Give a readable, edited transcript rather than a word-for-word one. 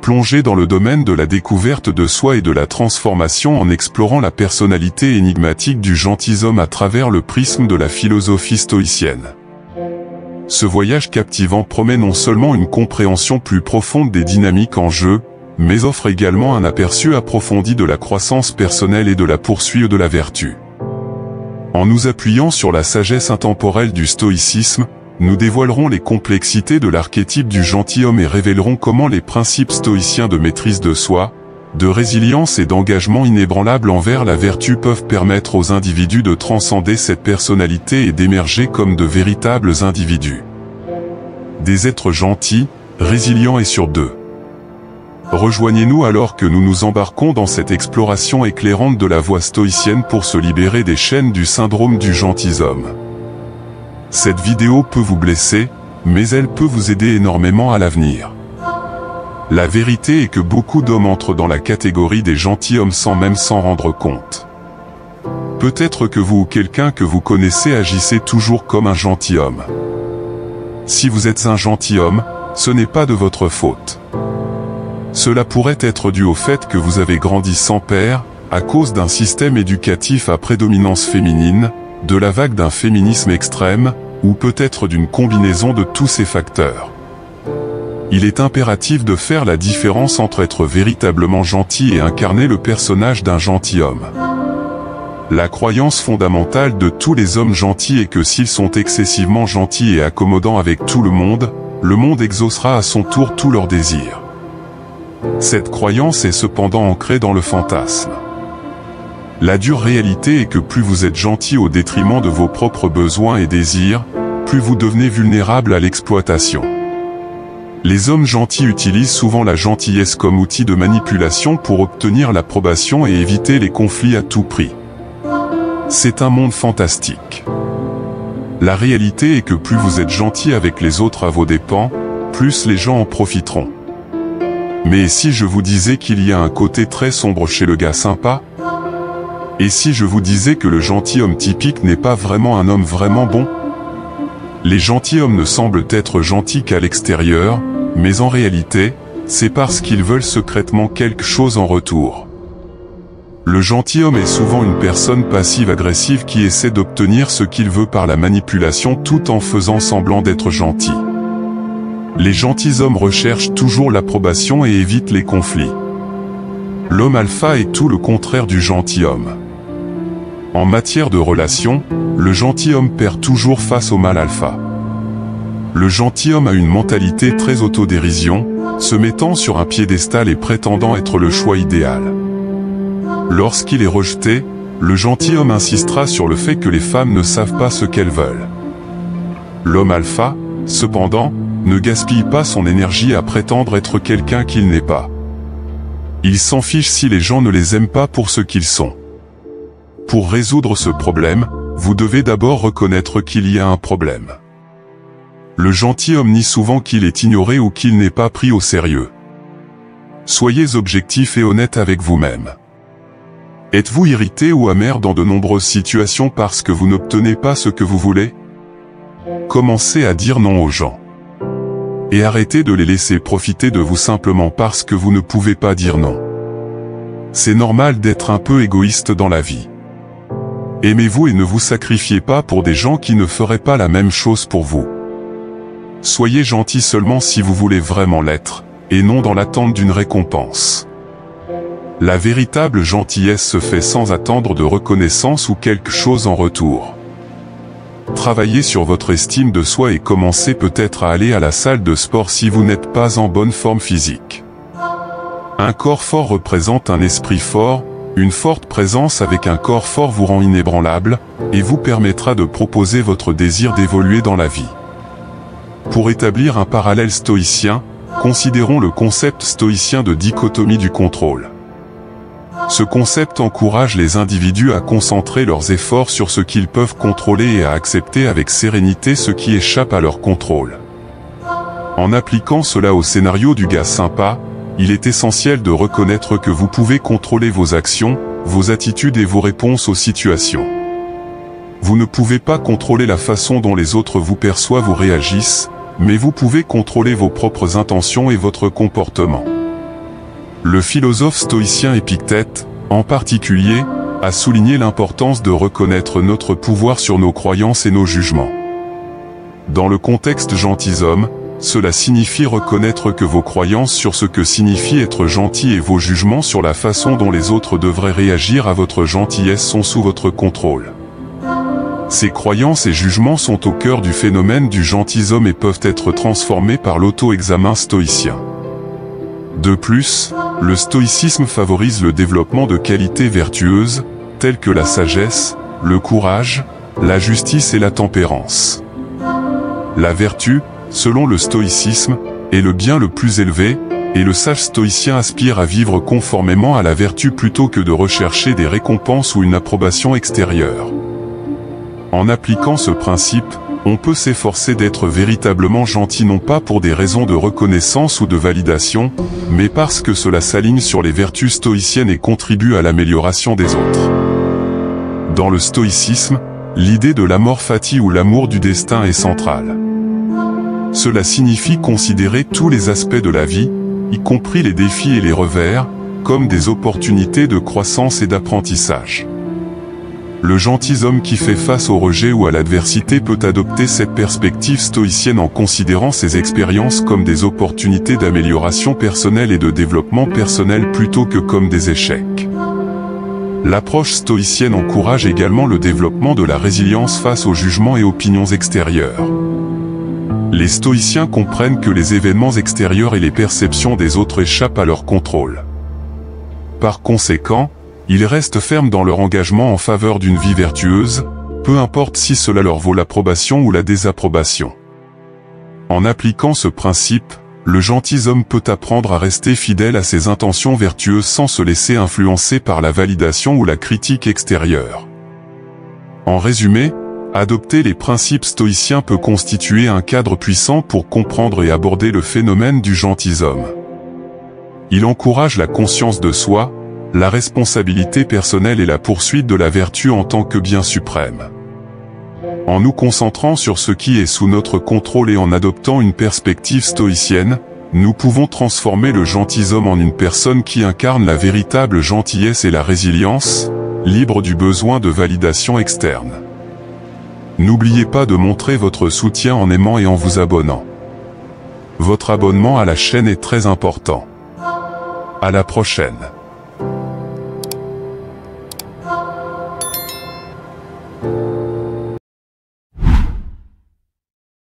Plongez dans le domaine de la découverte de soi et de la transformation en explorant la personnalité énigmatique du gentilhomme à travers le prisme de la philosophie stoïcienne. Ce voyage captivant promet non seulement une compréhension plus profonde des dynamiques en jeu, mais offre également un aperçu approfondi de la croissance personnelle et de la poursuite de la vertu. En nous appuyant sur la sagesse intemporelle du stoïcisme, nous dévoilerons les complexités de l'archétype du gentilhomme et révélerons comment les principes stoïciens de maîtrise de soi, de résilience et d'engagement inébranlable envers la vertu peuvent permettre aux individus de transcender cette personnalité et d'émerger comme de véritables individus. Des êtres gentils, résilients et sur deux. Rejoignez-nous alors que nous nous embarquons dans cette exploration éclairante de la voie stoïcienne pour se libérer des chaînes du syndrome du gentilhomme. Cette vidéo peut vous blesser, mais elle peut vous aider énormément à l'avenir. La vérité est que beaucoup d'hommes entrent dans la catégorie des gentilshommes sans même s'en rendre compte. Peut-être que vous ou quelqu'un que vous connaissez agissez toujours comme un gentilhomme. Si vous êtes un gentilhomme, ce n'est pas de votre faute. Cela pourrait être dû au fait que vous avez grandi sans père, à cause d'un système éducatif à prédominance féminine, de la vague d'un féminisme extrême, ou peut-être d'une combinaison de tous ces facteurs. Il est impératif de faire la différence entre être véritablement gentil et incarner le personnage d'un gentilhomme. La croyance fondamentale de tous les hommes gentils est que s'ils sont excessivement gentils et accommodants avec tout le monde exaucera à son tour tous leurs désirs. Cette croyance est cependant ancrée dans le fantasme. La dure réalité est que plus vous êtes gentil au détriment de vos propres besoins et désirs, plus vous devenez vulnérable à l'exploitation. Les hommes gentils utilisent souvent la gentillesse comme outil de manipulation pour obtenir l'approbation et éviter les conflits à tout prix. C'est un monde fantastique. La réalité est que plus vous êtes gentil avec les autres à vos dépens, plus les gens en profiteront. Mais si je vous disais qu'il y a un côté très sombre chez le gars sympa? Et si je vous disais que le gentilhomme typique n'est pas vraiment un homme vraiment bon? Les gentilshommes ne semblent être gentils qu'à l'extérieur, mais en réalité, c'est parce qu'ils veulent secrètement quelque chose en retour. Le gentilhomme est souvent une personne passive-agressive qui essaie d'obtenir ce qu'il veut par la manipulation tout en faisant semblant d'être gentil. Les gentilshommes recherchent toujours l'approbation et évitent les conflits. L'homme alpha est tout le contraire du gentilhomme. En matière de relations, le gentilhomme perd toujours face au mâle alpha. Le gentilhomme a une mentalité très autodérision, se mettant sur un piédestal et prétendant être le choix idéal. Lorsqu'il est rejeté, le gentilhomme insistera sur le fait que les femmes ne savent pas ce qu'elles veulent. L'homme alpha, cependant, ne gaspille pas son énergie à prétendre être quelqu'un qu'il n'est pas. Il s'en fiche si les gens ne les aiment pas pour ce qu'ils sont. Pour résoudre ce problème, vous devez d'abord reconnaître qu'il y a un problème. Le gentilhomme nie souvent qu'il est ignoré ou qu'il n'est pas pris au sérieux. Soyez objectif et honnête avec vous-même. Êtes-vous irrité ou amer dans de nombreuses situations parce que vous n'obtenez pas ce que vous voulez? Commencez à dire non aux gens. Et arrêtez de les laisser profiter de vous simplement parce que vous ne pouvez pas dire non. C'est normal d'être un peu égoïste dans la vie. Aimez-vous et ne vous sacrifiez pas pour des gens qui ne feraient pas la même chose pour vous. Soyez gentil seulement si vous voulez vraiment l'être, et non dans l'attente d'une récompense. La véritable gentillesse se fait sans attendre de reconnaissance ou quelque chose en retour. Travaillez sur votre estime de soi et commencez peut-être à aller à la salle de sport si vous n'êtes pas en bonne forme physique. Un corps fort représente un esprit fort, une forte présence avec un corps fort vous rend inébranlable, et vous permettra de proposer votre désir d'évoluer dans la vie. Pour établir un parallèle stoïcien, considérons le concept stoïcien de dichotomie du contrôle. Ce concept encourage les individus à concentrer leurs efforts sur ce qu'ils peuvent contrôler et à accepter avec sérénité ce qui échappe à leur contrôle. En appliquant cela au scénario du gars sympa, il est essentiel de reconnaître que vous pouvez contrôler vos actions, vos attitudes et vos réponses aux situations. Vous ne pouvez pas contrôler la façon dont les autres vous perçoivent ou réagissent, mais vous pouvez contrôler vos propres intentions et votre comportement. Le philosophe stoïcien Épictète, en particulier, a souligné l'importance de reconnaître notre pouvoir sur nos croyances et nos jugements. Dans le contexte gentilhomme, cela signifie reconnaître que vos croyances sur ce que signifie être gentil et vos jugements sur la façon dont les autres devraient réagir à votre gentillesse sont sous votre contrôle. Ces croyances et jugements sont au cœur du phénomène du gentilhomme et peuvent être transformés par l'auto-examen stoïcien. De plus, le stoïcisme favorise le développement de qualités vertueuses, telles que la sagesse, le courage, la justice et la tempérance. La vertu, selon le stoïcisme, est le bien le plus élevé, et le sage stoïcien aspire à vivre conformément à la vertu plutôt que de rechercher des récompenses ou une approbation extérieure. En appliquant ce principe, on peut s'efforcer d'être véritablement gentil non pas pour des raisons de reconnaissance ou de validation, mais parce que cela s'aligne sur les vertus stoïciennes et contribue à l'amélioration des autres. Dans le stoïcisme, l'idée de l'amor fati ou l'amour du destin est centrale. Cela signifie considérer tous les aspects de la vie, y compris les défis et les revers, comme des opportunités de croissance et d'apprentissage. Le gentilhomme qui fait face au rejet ou à l'adversité peut adopter cette perspective stoïcienne en considérant ses expériences comme des opportunités d'amélioration personnelle et de développement personnel plutôt que comme des échecs. L'approche stoïcienne encourage également le développement de la résilience face aux jugements et opinions extérieures. Les stoïciens comprennent que les événements extérieurs et les perceptions des autres échappent à leur contrôle. Par conséquent, ils restent fermes dans leur engagement en faveur d'une vie vertueuse, peu importe si cela leur vaut l'approbation ou la désapprobation. En appliquant ce principe, le gentilhomme peut apprendre à rester fidèle à ses intentions vertueuses sans se laisser influencer par la validation ou la critique extérieure. En résumé, adopter les principes stoïciens peut constituer un cadre puissant pour comprendre et aborder le phénomène du gentilhomme. Il encourage la conscience de soi, la responsabilité personnelle et la poursuite de la vertu en tant que bien suprême. En nous concentrant sur ce qui est sous notre contrôle et en adoptant une perspective stoïcienne, nous pouvons transformer le gentilhomme en une personne qui incarne la véritable gentillesse et la résilience, libre du besoin de validation externe. N'oubliez pas de montrer votre soutien en aimant et en vous abonnant. Votre abonnement à la chaîne est très important. À la prochaine.